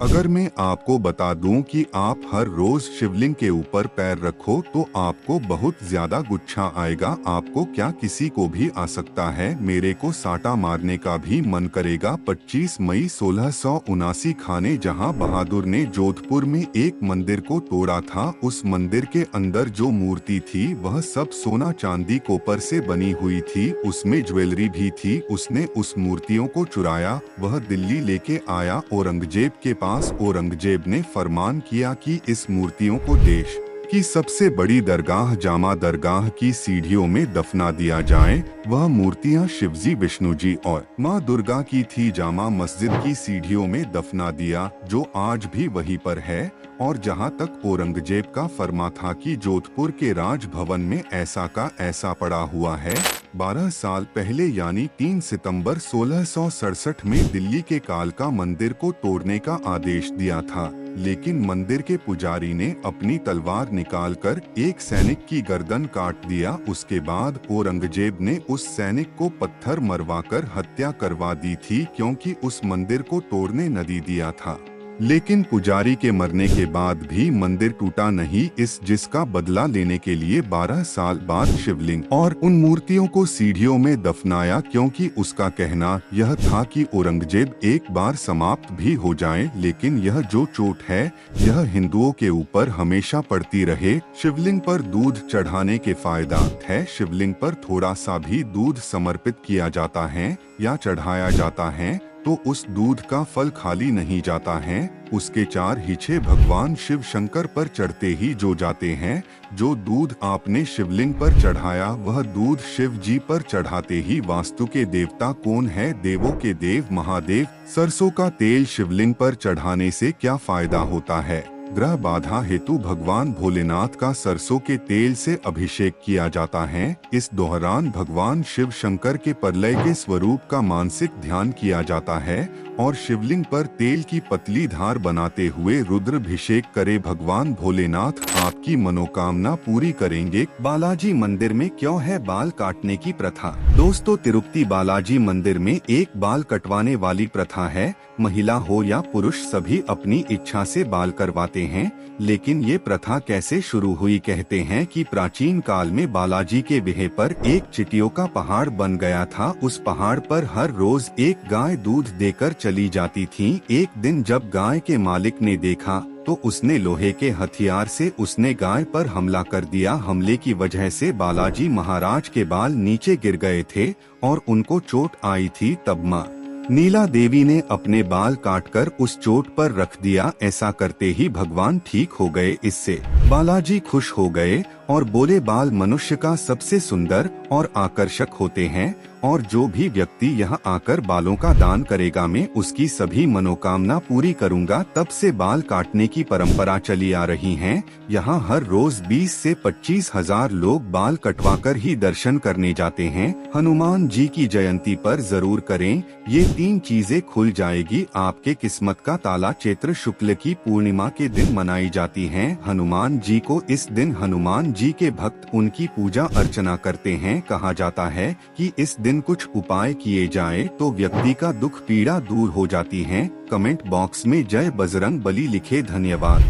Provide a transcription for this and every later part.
अगर मैं आपको बता दूं कि आप हर रोज शिवलिंग के ऊपर पैर रखो तो आपको बहुत ज्यादा गुस्सा आएगा। आपको क्या किसी को भी आ सकता है, मेरे को साटा मारने का भी मन करेगा। 25 मई 1679 खाने जहां बहादुर ने जोधपुर में एक मंदिर को तोड़ा था। उस मंदिर के अंदर जो मूर्ति थी वह सब सोना चांदी कॉपर से बनी हुई थी, उसमें ज्वेलरी भी थी। उसने उस मूर्तियों को चुराया, वह दिल्ली लेके आया औरंगजेब के पास। औरंगजेब ने फरमान किया कि इस मूर्तियों को देश की सबसे बड़ी दरगाह जामा दरगाह की सीढ़ियों में दफना दिया जाए। वह मूर्तियां शिवजी, विष्णु जी और मां दुर्गा की थी। जामा मस्जिद की सीढ़ियों में दफना दिया, जो आज भी वहीं पर है। और जहां तक औरंगजेब का फरमा था कि जोधपुर के राजभवन में ऐसा का ऐसा पड़ा हुआ है। 12 साल पहले यानी 3 सितंबर 1667 में दिल्ली के कालका मंदिर को तोड़ने का आदेश दिया था, लेकिन मंदिर के पुजारी ने अपनी तलवार निकालकर एक सैनिक की गर्दन काट दिया। उसके बाद औरंगजेब ने उस सैनिक को पत्थर मरवाकर हत्या करवा दी थी, क्योंकि उस मंदिर को तोड़ने नहीं दिया था। लेकिन पुजारी के मरने के बाद भी मंदिर टूटा नहीं, जिसका बदला लेने के लिए 12 साल बाद शिवलिंग और उन मूर्तियों को सीढ़ियों में दफनाया, क्योंकि उसका कहना यह था कि औरंगजेब एक बार समाप्त भी हो जाए, लेकिन यह जो चोट है यह हिंदुओं के ऊपर हमेशा पड़ती रहे। शिवलिंग पर दूध चढ़ाने के फायदा है। शिवलिंग पर थोड़ा सा भी दूध समर्पित किया जाता है या चढ़ाया जाता है तो उस दूध का फल खाली नहीं जाता है। उसके 4 हिस्से भगवान शिव शंकर पर चढ़ते ही जो जाते हैं। जो दूध आपने शिवलिंग पर चढ़ाया वह दूध शिव जी पर चढ़ाते ही। वास्तु के देवता कौन है? देवों के देव महादेव। सरसों का तेल शिवलिंग पर चढ़ाने से क्या फायदा होता है? ग्रह बाधा हेतु भगवान भोलेनाथ का सरसों के तेल से अभिषेक किया जाता है। इस दौरान भगवान शिव शंकर के प्रलय के स्वरूप का मानसिक ध्यान किया जाता है और शिवलिंग पर तेल की पतली धार बनाते हुए रुद्राभिषेक करे। भगवान भोलेनाथ आपकी मनोकामना पूरी करेंगे। बालाजी मंदिर में क्यों है बाल काटने की प्रथा? दोस्तों, तिरुपति बालाजी मंदिर में एक बाल कटवाने वाली प्रथा है। महिला हो या पुरुष सभी अपनी इच्छा से बाल करवाते हैं। लेकिन ये प्रथा कैसे शुरू हुई? कहते हैं कि प्राचीन काल में बालाजी के विहे पर एक चींटियों का पहाड़ बन गया था। उस पहाड़ पर हर रोज एक गाय दूध देकर चली जाती थी। एक दिन जब गाय के मालिक ने देखा तो उसने लोहे के हथियार से उसने गाय पर हमला कर दिया। हमले की वजह से बालाजी महाराज के बाल नीचे गिर गए थे और उनको चोट आई थी। तब मां नीला देवी ने अपने बाल काटकर उस चोट पर रख दिया। ऐसा करते ही भगवान ठीक हो गए। इससे बालाजी खुश हो गए और बोले, बाल मनुष्य का सबसे सुंदर और आकर्षक होते हैं और जो भी व्यक्ति यहाँ आकर बालों का दान करेगा मैं उसकी सभी मनोकामना पूरी करूँगा। तब से बाल काटने की परंपरा चली आ रही है। यहाँ हर रोज 20 से 25 हजार लोग बाल कटवाकर ही दर्शन करने जाते हैं। हनुमान जी की जयंती पर जरूर करें। ये 3 चीजें खुल जाएगी आपके किस्मत का ताला। चैत्र शुक्ल की पूर्णिमा के दिन मनाई जाती है हनुमान जी को। इस दिन हनुमान जी के भक्त उनकी पूजा अर्चना करते हैं। कहा जाता है कि इस दिन कुछ उपाय किए जाए तो व्यक्ति का दुख पीड़ा दूर हो जाती है। कमेंट बॉक्स में जय बजरंग बली लिखे धन्यवाद।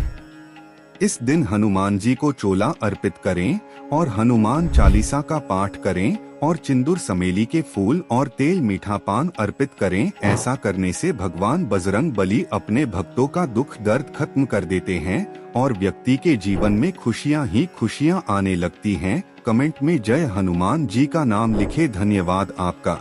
इस दिन हनुमान जी को चोला अर्पित करें और हनुमान चालीसा का पाठ करें और चिंदूर समेली के फूल और तेल मीठा पान अर्पित करें। ऐसा करने से भगवान बजरंग बली अपने भक्तों का दुख दर्द खत्म कर देते हैं और व्यक्ति के जीवन में खुशियां ही खुशियां आने लगती हैं। कमेंट में जय हनुमान जी का नाम लिखे। धन्यवाद आपका।